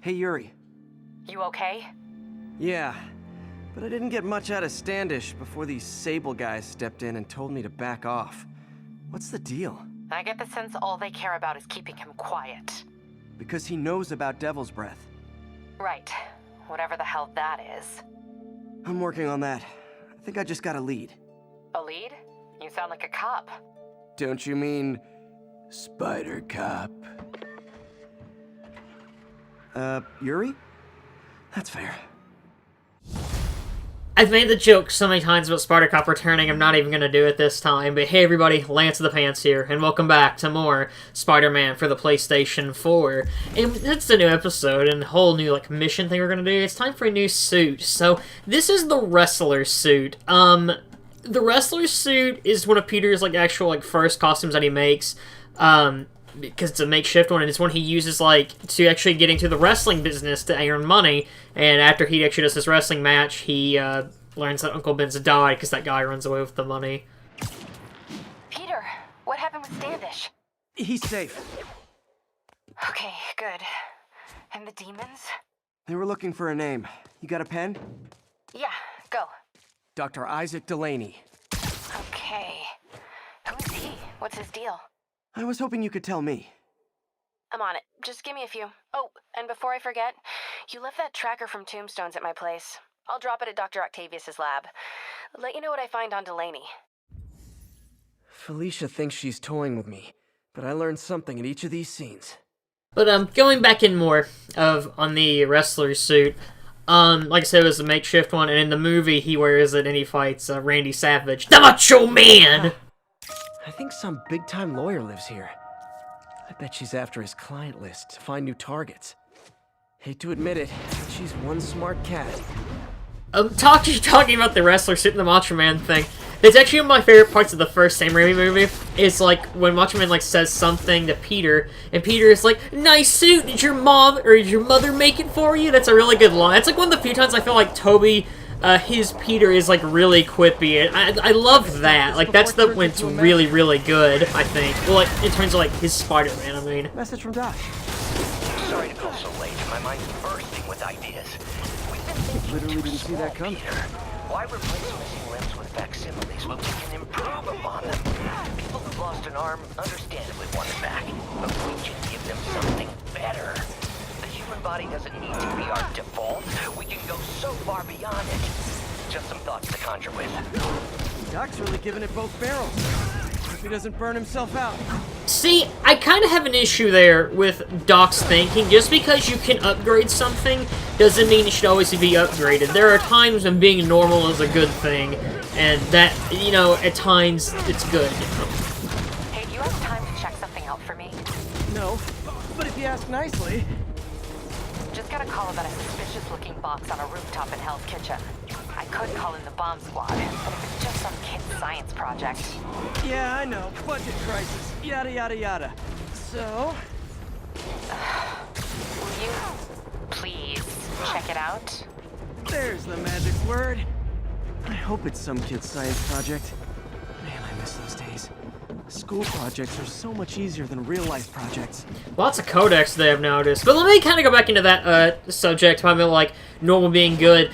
Hey, Yuri. You okay? Yeah, but I didn't get much out of Standish before these Sable guys stepped in and told me to back off. What's the deal? I get the sense all they care about is keeping him quiet. Because he knows about Devil's Breath. Right. Whatever the hell that is. I'm working on that. I think I just got a lead. A lead? You sound like a cop. Don't you mean... Spider Cop? Yuri? That's fair. I've made the joke so many times about Spider Cop returning, I'm not even going to do it this time. But hey everybody, Lance of the Pants here, and welcome back to more Spider-Man for the PlayStation 4. And it's a new episode, and a whole new mission thing we're going to do. It's time for a new suit. So, this is the Wrestler suit. The Wrestler suit is one of Peter's actual first costumes that he makes. Because it's a makeshift one, and it's one he uses, to actually get into the wrestling business to earn money, and after he actually does this wrestling match, he, learns that Uncle Ben's died, because that guy runs away with the money. Peter, what happened with Standish? He's safe. Okay, good. And the demons? They were looking for a name. You got a pen? Yeah, go. Dr. Isaac Delaney. Okay. Who is he? What's his deal? I was hoping you could tell me. I'm on it. Just give me a few. Oh, and before I forget, you left that tracker from Tombstones at my place. I'll drop it at Dr. Octavius's lab. Let you know what I find on Delaney. Felicia thinks she's toying with me, but I learned something in each of these scenes. But, going back in more on the wrestler suit, like I said, it was a makeshift one, and in the movie, he wears it and he fights Randy Savage, the Macho Man! I think some big-time lawyer lives here. I bet she's after his client list to find new targets. Hate to admit it, but she's one smart cat. Talking about the wrestler suit and the Macho Man thing, it's actually one of my favorite parts of the first Sam Raimi movie. It's when Macho Man says something to Peter, and Peter is like, "Nice suit, did your mom or did your mother make it for you?" That's a really good line. That's one of the few times I feel like Toby, his Peter is really quippy, and I love that. That's when it's really, really good, I think. Well, in terms of his Spider-Man, I mean. Message from Doc. Sorry to call so late. My mind's bursting with ideas. We've been thinking Literally didn't see that coming. Peter. Why replace missing limbs with facsimiles when we can improve upon them? People who've lost an arm understandably want it back, but we can give them something better. The human body doesn't need to be our default. We can go so far beyond it. Just some thoughts to conjure with. Doc's really giving it both barrels. Hope he doesn't burn himself out. See, I kind of have an issue there with Doc's thinking. Just because you can upgrade something doesn't mean it should always be upgraded. There are times when being normal is a good thing, and that, at times, it's good. Hey, do you have time to check something out for me? No, but if you ask nicely... Just got a call about a suspicious-looking box on a rooftop in Hell's Kitchen. I could call in the bomb squad, but if it's just some kid's science project... Yeah, I know. Budget crisis. Yada, yada, yada. So... Will you please check it out? There's the magic word. I hope it's some kid's science project. Man, I miss those days. School projects are so much easier than real-life projects. Lots of codex they have noticed. But let me kind of go back into that subject about normal being good.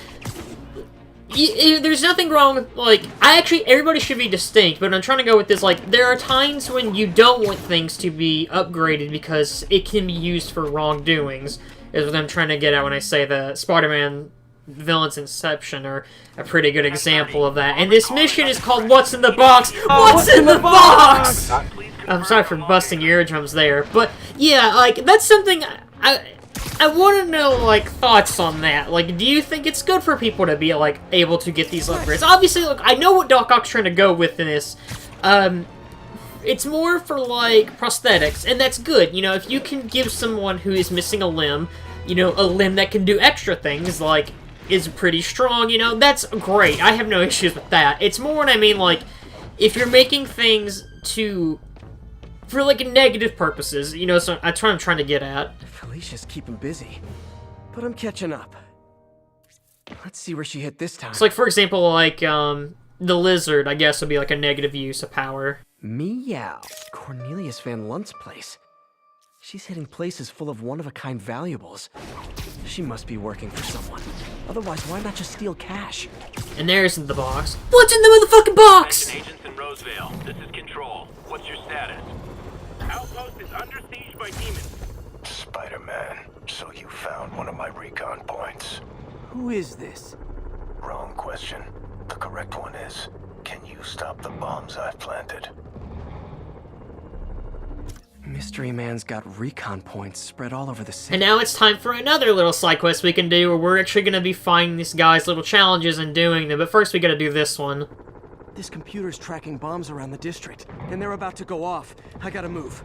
There's nothing wrong with, everybody should be distinct, but I'm trying to go with this, there are times when you don't want things to be upgraded because it can be used for wrongdoings, is what I'm trying to get at when I say the Spider-Man villain's Inception are a pretty good example of that. And this mission is called What's in the Box? What's in the box? I'm sorry for busting your eardrums there, but yeah, that's something I want to know, thoughts on that. Do you think it's good for people to be, able to get these upgrades? Obviously, I know what Doc Ock's trying to go with in this. It's more for, prosthetics, and that's good. If you can give someone who is missing a limb, a limb that can do extra things, is pretty strong, that's great. I have no issues with that. It's more what I mean, if you're making things for negative purposes, so that's what I'm trying to get at. Felicia's keeping busy, but I'm catching up. Let's see where she hit this time. So, for example, the lizard, I guess, would be a negative use of power. Meow. Cornelius Van Lunt's place. She's hitting places full of one-of-a-kind valuables. She must be working for someone. Otherwise, why not just steal cash? And there's the box. What's in the motherfucking box? Agents in Roseville, this is Control. What's your status? Outpost is under siege by demons. SpiderMan, so you found one of my recon points. Who is this? Wrong question. The correct one is, can you stop the bombs I've planted? Mystery Man's got recon points spread all over the city. And now it's time for another little side quest we can do where we're actually going to be finding these guys' little challenges and doing them. But first we got to do this one. This computer's tracking bombs around the district, and they're about to go off. I gotta move.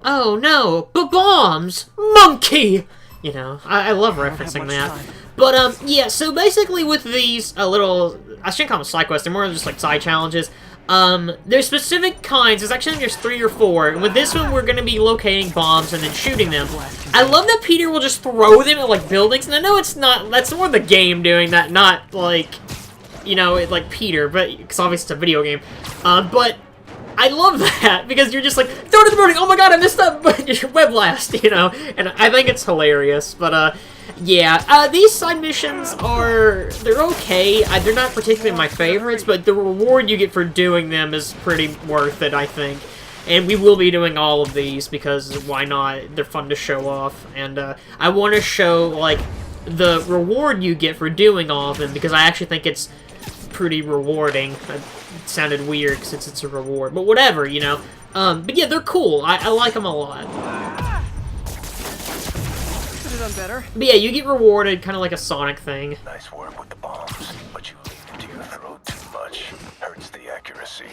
Oh no, but bombs! Monkey! You know, I love I don't have referencing much that. time. But, yeah, so basically with these little... I shouldn't call them side quests, they're more just like side challenges. There's specific kinds, there's 3 or 4, and with this one we're going to be locating bombs and then shooting them. I love that Peter will just throw them at, like, buildings, and I know it's not... That's more the game doing that, not, like... You know, like Peter, but because obviously it's a video game. But I love that because you're just like, throw it at the building. Oh my god, I missed that your web blast, you know. And I think it's hilarious. But yeah, these side missions they're okay. They're not particularly my favorites, but the reward you get for doing them is pretty worth it, I think. And we will be doing all of these because why not? They're fun to show off, and I want to show like the reward you get for doing all of them because I actually think it's pretty rewarding. It sounded weird since it's a reward, but whatever, you know. But yeah, they're cool. I like them a lot. Could have done better. But yeah, you get rewarded, kind of like a Sonic thing. Nice work with the bombs, but you leave it to your throat too much. Hurts the accuracy.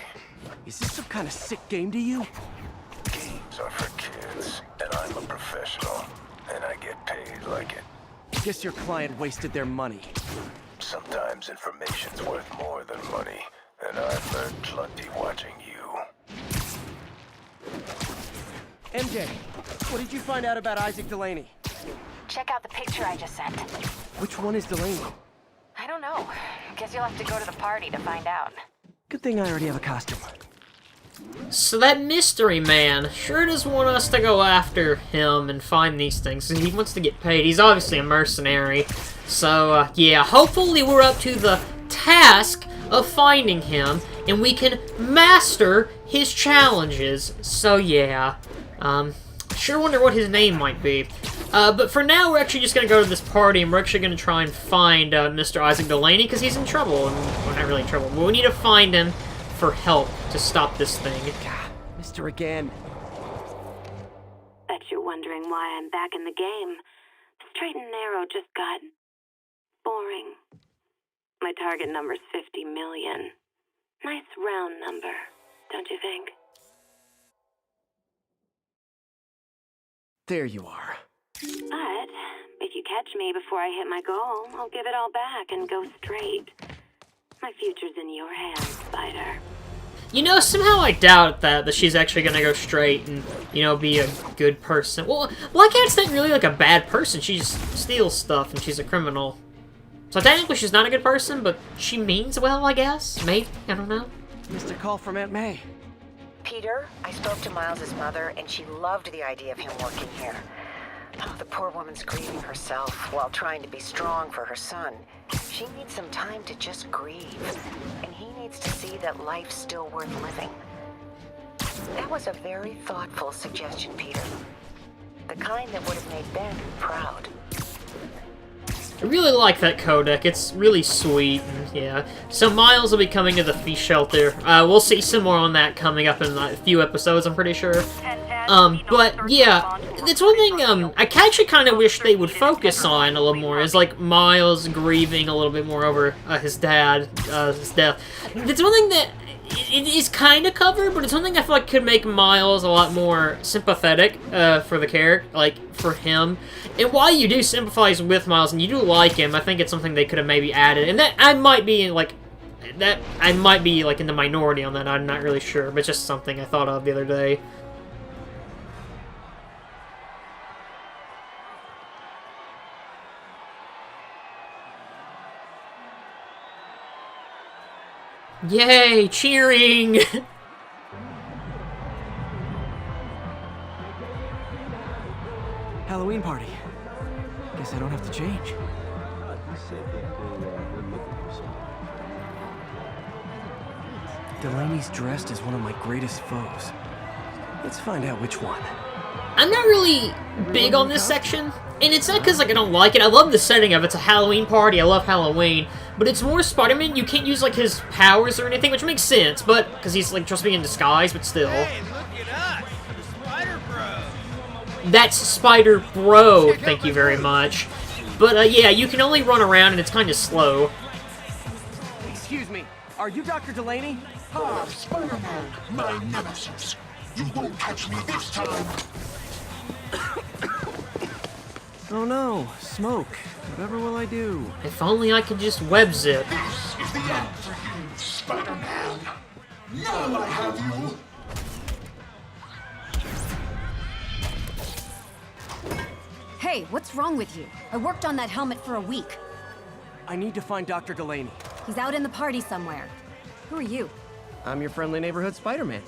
Is this some kind of sick game to you? Games are for kids, and I'm a professional, and I get paid like it. Guess your client wasted their money. Sometimes information's worth more than money, and I've learned plenty watching you. MJ, what did you find out about Isaac Delaney? Check out the picture I just sent. Which one is Delaney? I don't know. Guess you'll have to go to the party to find out. Good thing I already have a costume. So that Mystery Man sure does want us to go after him and find these things. He wants to get paid. He's obviously a mercenary. So, yeah, hopefully we're up to the task of finding him, and we can master his challenges. So, yeah. Sure wonder what his name might be. But for now, we're actually just going to go to this party, and we're actually going to try and find Mr. Isaac Delaney, because he's in trouble. And, well, not really in trouble, but we need to find him for help to stop this thing. God, Mr. Again. Bet you're wondering why I'm back in the game. Straight and narrow just got boring. My target number's 50 million. Nice round number, don't you think? There you are. But if you catch me before I hit my goal, I'll give it all back and go straight. My future's in your hands, Spider. You know, somehow I doubt that she's actually gonna go straight and, you know, be a good person. Well, Black Cat's not really like a bad person. She just steals stuff and she's a criminal. So technically she's not a good person, but she means well, I guess? Maybe? I don't know. Missed a call from Aunt May. Peter, I spoke to Miles's mother, and she loved the idea of him working here. Oh, the poor woman's grieving herself while trying to be strong for her son. She needs some time to just grieve, and he needs to see that life's still worth living. That was a very thoughtful suggestion, Peter. The kind that would have made Ben proud. I really like that codec. It's really sweet, and yeah. So Miles will be coming to the feast shelter. We'll see some more on that coming up in a few episodes, I'm pretty sure. But yeah, it's one thing I actually kind of wish they would focus on a little more, is like Miles grieving a little bit more over his dad, his death. It's one thing that it is kind of covered, but it's something I feel like could make Miles a lot more sympathetic for the character, like for him. And while you do sympathize with Miles and you do like him, I think it's something they could have maybe added. And that I might be in the minority on that. I'm not really sure, but just something I thought of the other day. Yay, cheering! Halloween party. Guess I don't have to change. Delaney's dressed as one of my greatest foes. Let's find out which one. I'm not really big on this section, and it's not because like I don't like it. I love the setting of it. It's a Halloween party. I love Halloween, but it's more Spider-Man. You can't use like his powers or anything, which makes sense, but because he's like just being in disguise, but still. Hey, look at us, the Spider Bros. That's Spider Bro. Thank you very much. But yeah, you can only run around, and it's kind of slow. Excuse me, are you Dr. Delaney? Ah, Spider-Man, my nemesis. You won't catch me this time. Oh no, smoke. Whatever will I do? If only I could just web zip. This is the end for you, Spider-Man. Now I have you. Hey, what's wrong with you? I worked on that helmet for a week. I need to find Dr. Delaney. He's out in the party somewhere. Who are you? I'm your friendly neighborhood Spider-Man.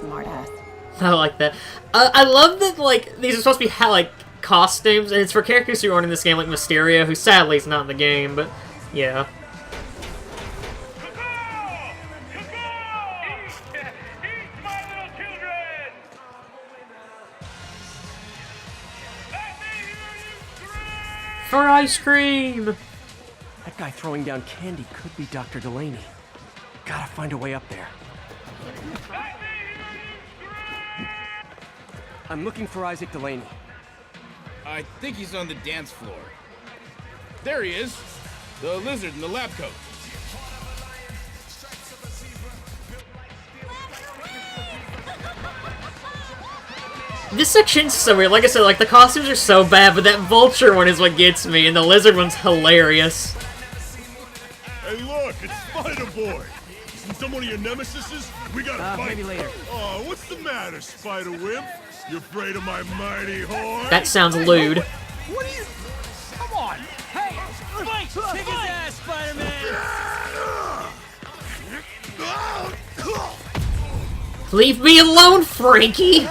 Smartass. I like that. I love that, like, these are supposed to be, like, costumes, and it's for characters who aren't in this game, like Mysterio, who sadly is not in the game, but, yeah. Eat my little children! Let me hear you scream! For ice cream! That guy throwing down candy could be Dr. Delaney. Gotta find a way up there. I'm looking for Isaac Delaney. I think he's on the dance floor. There he is. The lizard in the lab coat. This section's so weird. Like I said, like, the costumes are so bad, but that vulture one is what gets me, and the lizard one's hilarious. Hey, look, it's Spider-Boy. Isn't someone of your nemesises? We gotta fight. Maybe later. Oh, what's the matter, Spider-Wimp? You afraid of my mighty horn? That sounds lewd. What are you? Come on! Hey! Fight! Kick his ass, Spider-Man! Leave me alone, Frankie!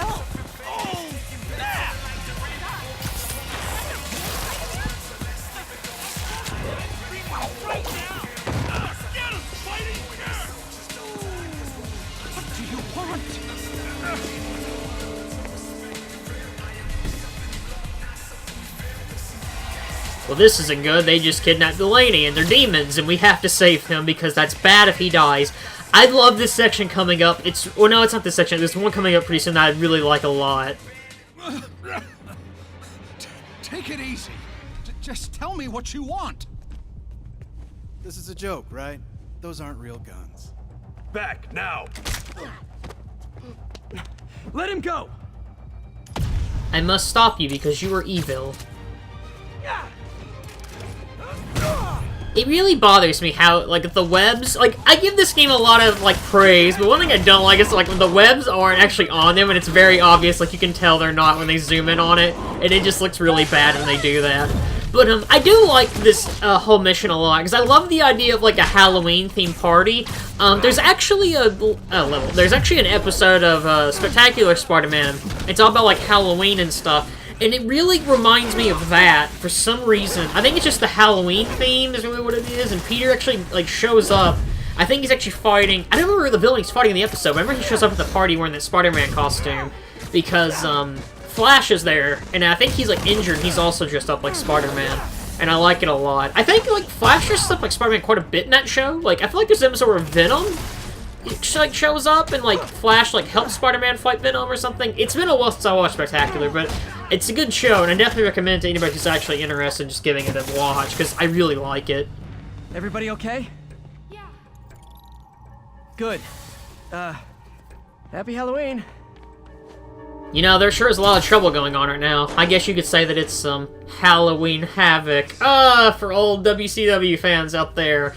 Well, this isn't good. They just kidnapped Delaney, and they're demons, and we have to save him because that's bad if he dies. I love this section coming up. Well, no, it's not this section. There's one coming up pretty soon that I'd really like a lot. Take it easy. Just tell me what you want. This is a joke, right? Those aren't real guns. Back, now! Let him go! I must stop you because you are evil. It really bothers me how, like, the webs, like, I give this game a lot of, like, praise, but one thing I don't like is, like, the webs aren't actually on them, and it's very obvious, like, you can tell they're not when they zoom in on it, and it just looks really bad when they do that. But, I do like this whole mission a lot, because I love the idea of, like, a Halloween-themed party. There's actually there's actually an episode of Spectacular Spider-Man. It's all about, like, Halloween and stuff. And it really reminds me of that for some reason. I think it's just the Halloween theme is really what it is, and Peter actually, like, shows up. I think he's actually fighting... I don't remember the villain he's fighting in the episode. Remember he shows up at the party wearing that Spider-Man costume because, Flash is there, and I think he's, like, injured, and he's also dressed up like Spider-Man. And I like it a lot. I think, like, Flash dresses up like Spider-Man quite a bit in that show. Like, I feel like there's an episode where Venom like shows up and like Flash like helps Spider-Man fight Venom or something. It's been a while since I watched Spectacular, but it's a good show, and I definitely recommend it to anybody who's actually interested in just giving it a watch, because I really like it. Everybody okay? Yeah. Good. Happy Halloween. You know, there sure is a lot of trouble going on right now. I guess you could say that it's some Halloween Havoc. For old WCW fans out there.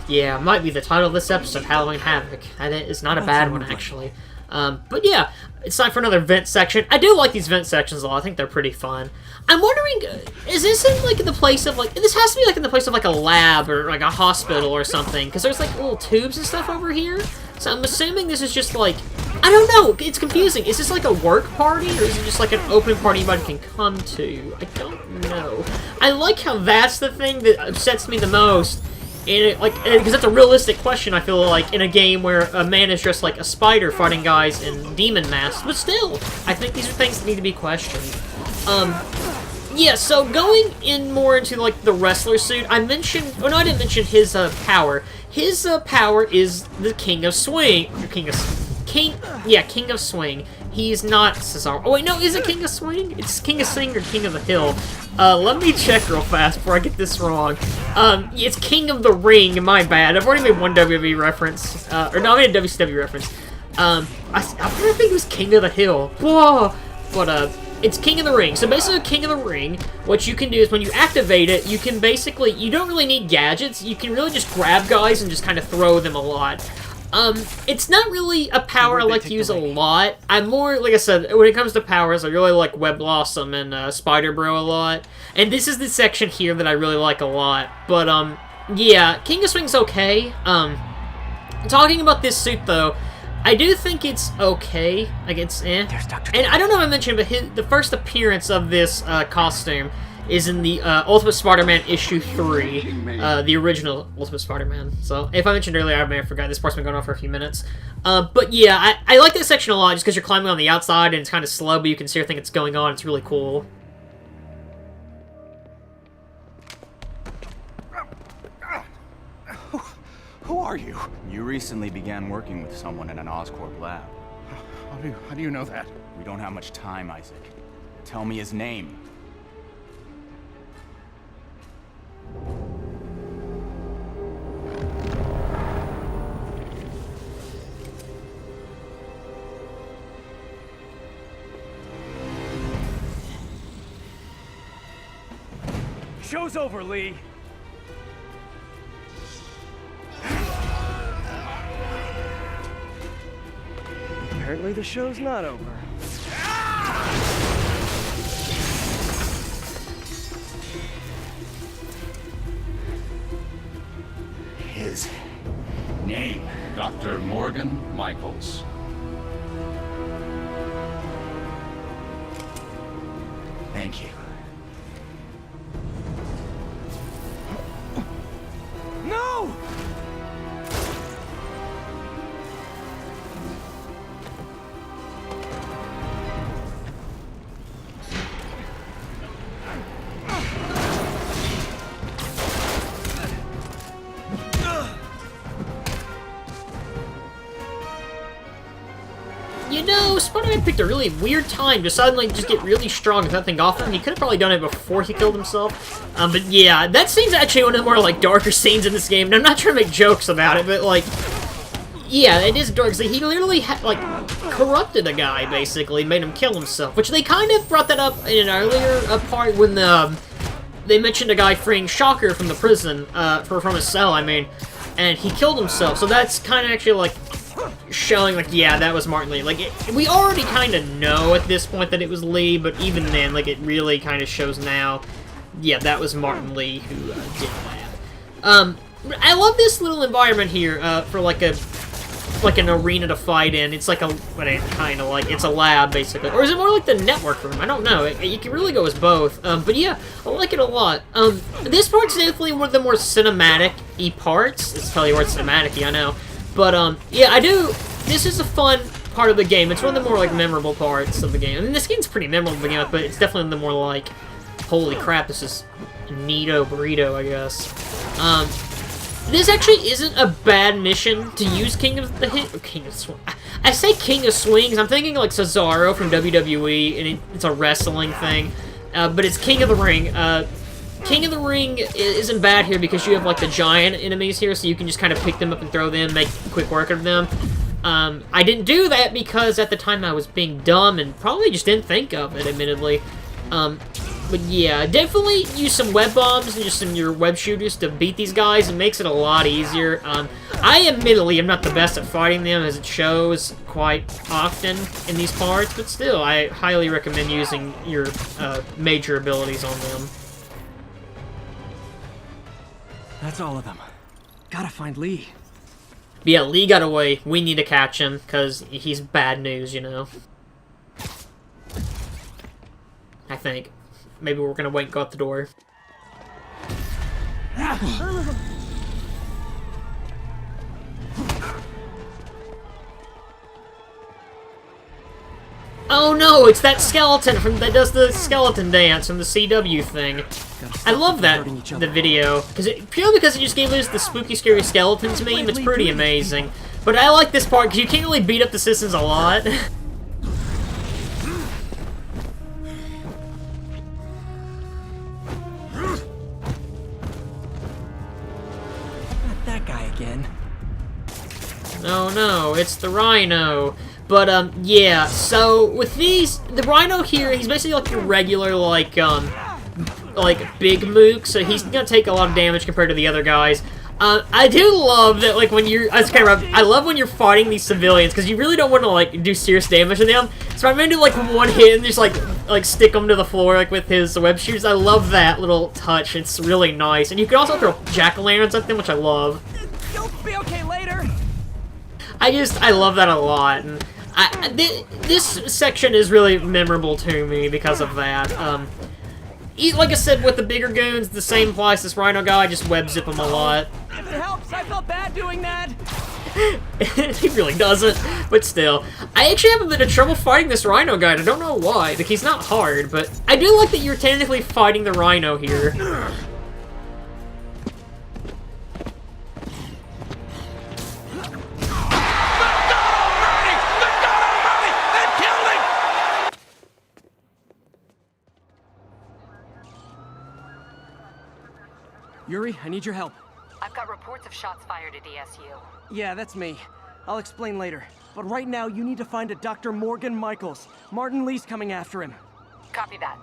Yeah, might be the title of this episode, Halloween Havoc. And it is not a bad one, actually. But yeah, it's time for another vent section. I do like these vent sections a lot. I think they're pretty fun. I'm wondering, is this in, like, the place of, like... This has to be, like, in the place of, like, a lab or, like, a hospital or something. Because there's, like, little tubes and stuff over here. So I'm assuming this is just, like, I don't know. It's confusing. Is this like a work party, or is it just like an open party anybody can come to? I don't know. I like how that's the thing that upsets me the most. And because that's a realistic question, I feel like, in a game where a man is dressed like a spider fighting guys in demon masks. But still, I think these are things that need to be questioned. Yeah, so going in more into, like, the wrestler suit, I mentioned... Oh, no, I didn't mention his, power. His, power is the King of Swing. King of Swing. He's not Cesaro. Oh, wait, no, is it King of Swing? It's King of Swing or King of the Hill. Let me check real fast before I get this wrong. It's King of the Ring, my bad. I've already made one WWE reference. Or no, I made a WCW reference. I think it was King of the Hill. Whoa! But, it's King of the Ring. So basically, King of the Ring, what you can do is when you activate it, you can basically... You don't really need gadgets. You can really just grab guys and just kind of throw them a lot. It's not really a power I like to use a lot. I'm more, like I said, when it comes to powers, I really like Web Blossom and Spider Bro a lot. And this is the section here that I really like a lot. But, yeah, King of Swing's okay. Talking about this suit, though, I do think it's okay. Like, it's eh. And I don't know if I mentioned, but the first appearance of this costume is in the Ultimate Spider-Man issue 3, the original Ultimate Spider-Man. So, if I mentioned earlier, I may have forgot. This part's been going on for a few minutes. But yeah, I like this section a lot just because you're climbing on the outside and it's kind of slow, but you can see everything that's going on. It's really cool. Who are you? You recently began working with someone in an Oscorp lab. How do you know that? We don't have much time, Isaac. Tell me his name. Show's over, Lee. Apparently the show's not over. His name, Dr. Morgan Michaels. Thank you. No! You know, Spider-Man picked a really weird time to suddenly just get really strong with nothing off him. He could have probably done it before he killed himself. But yeah, that scene's actually one of the more, like, darker scenes in this game. And I'm not trying to make jokes about it, but, like... Yeah, it is dark. So he literally, like, corrupted a guy, basically, made him kill himself. Which they kind of brought that up in an earlier part when they mentioned a guy freeing Shocker from the prison, from his cell, I mean. And he killed himself. So that's kind of actually, like... showing, like, yeah, that was Martin Lee. Like, we already kind of know at this point that it was Lee, but even then, like, it really kind of shows now, yeah, that was Martin Lee who did that. I love this little environment here for, like, an arena to fight in. It's like a, what it kind of like, it's a lab, basically. Or is it more like the network room? I don't know. You can really go as both. But yeah, I like it a lot. This part's definitely one of the more cinematic-y parts. It's totally more cinematic-y, I know. But, yeah, I do... This is a fun part of the game. It's one of the more, like, memorable parts of the game. I mean, this game's pretty memorable to begin with, but it's definitely the more, like, holy crap, this is a neato burrito, I guess. This actually isn't a bad mission to use King of the Hit... King of Swing... I say King of Swings, I'm thinking, like, Cesaro from WWE, and it's a wrestling thing. But it's King of the Ring. King of the Ring isn't bad here because you have, like, the giant enemies here, so you can just kind of pick them up and throw them, make quick work of them. I didn't do that because at the time I was being dumb and probably just didn't think of it, admittedly. But yeah, definitely use some web bombs and just some your web shooters to beat these guys. It makes it a lot easier. I admittedly am not the best at fighting them, as it shows quite often in these parts, but still, I highly recommend using your major abilities on them. That's all of them. Gotta find Lee. But yeah, Lee got away. We need to catch him, because he's bad news, you know. I think. Maybe we're gonna wait and go out the door. Oh no, it's that skeleton that does the skeleton dance from the CW thing. I love that, the video, purely because it just gave us the spooky, scary skeletons meme. It's pretty amazing. But I like this part, because you can't really beat up the citizens a lot. Not that guy again. No, it's the Rhino. But, yeah, so, with these, the Rhino here, he's basically like a regular, like big mook, so he's gonna take a lot of damage compared to the other guys. I do love that, like, when you're, I love when you're fighting these civilians, because you really don't want to, like, do serious damage to them. So I'm gonna do, like, one hit and just, like, stick them to the floor, like, with his web shooters. I love that little touch. It's really nice. And you can also throw jack-o'-lanterns at them, which I love. You'll be okay later. I love that a lot. And this section is really memorable to me because of that. Like I said, with the bigger goons, the same applies. This Rhino guy, just web zip him a lot. If it helps, I felt bad doing that. He really doesn't, but still. I actually have a bit of trouble fighting this Rhino guy. I don't know why. Like, he's not hard, but I do like that you're technically fighting the Rhino here. Yuri, I need your help. I've got reports of shots fired at ESU. Yeah, that's me. I'll explain later. But right now, you need to find a Dr. Morgan Michaels. Martin Lee's coming after him. Copy that.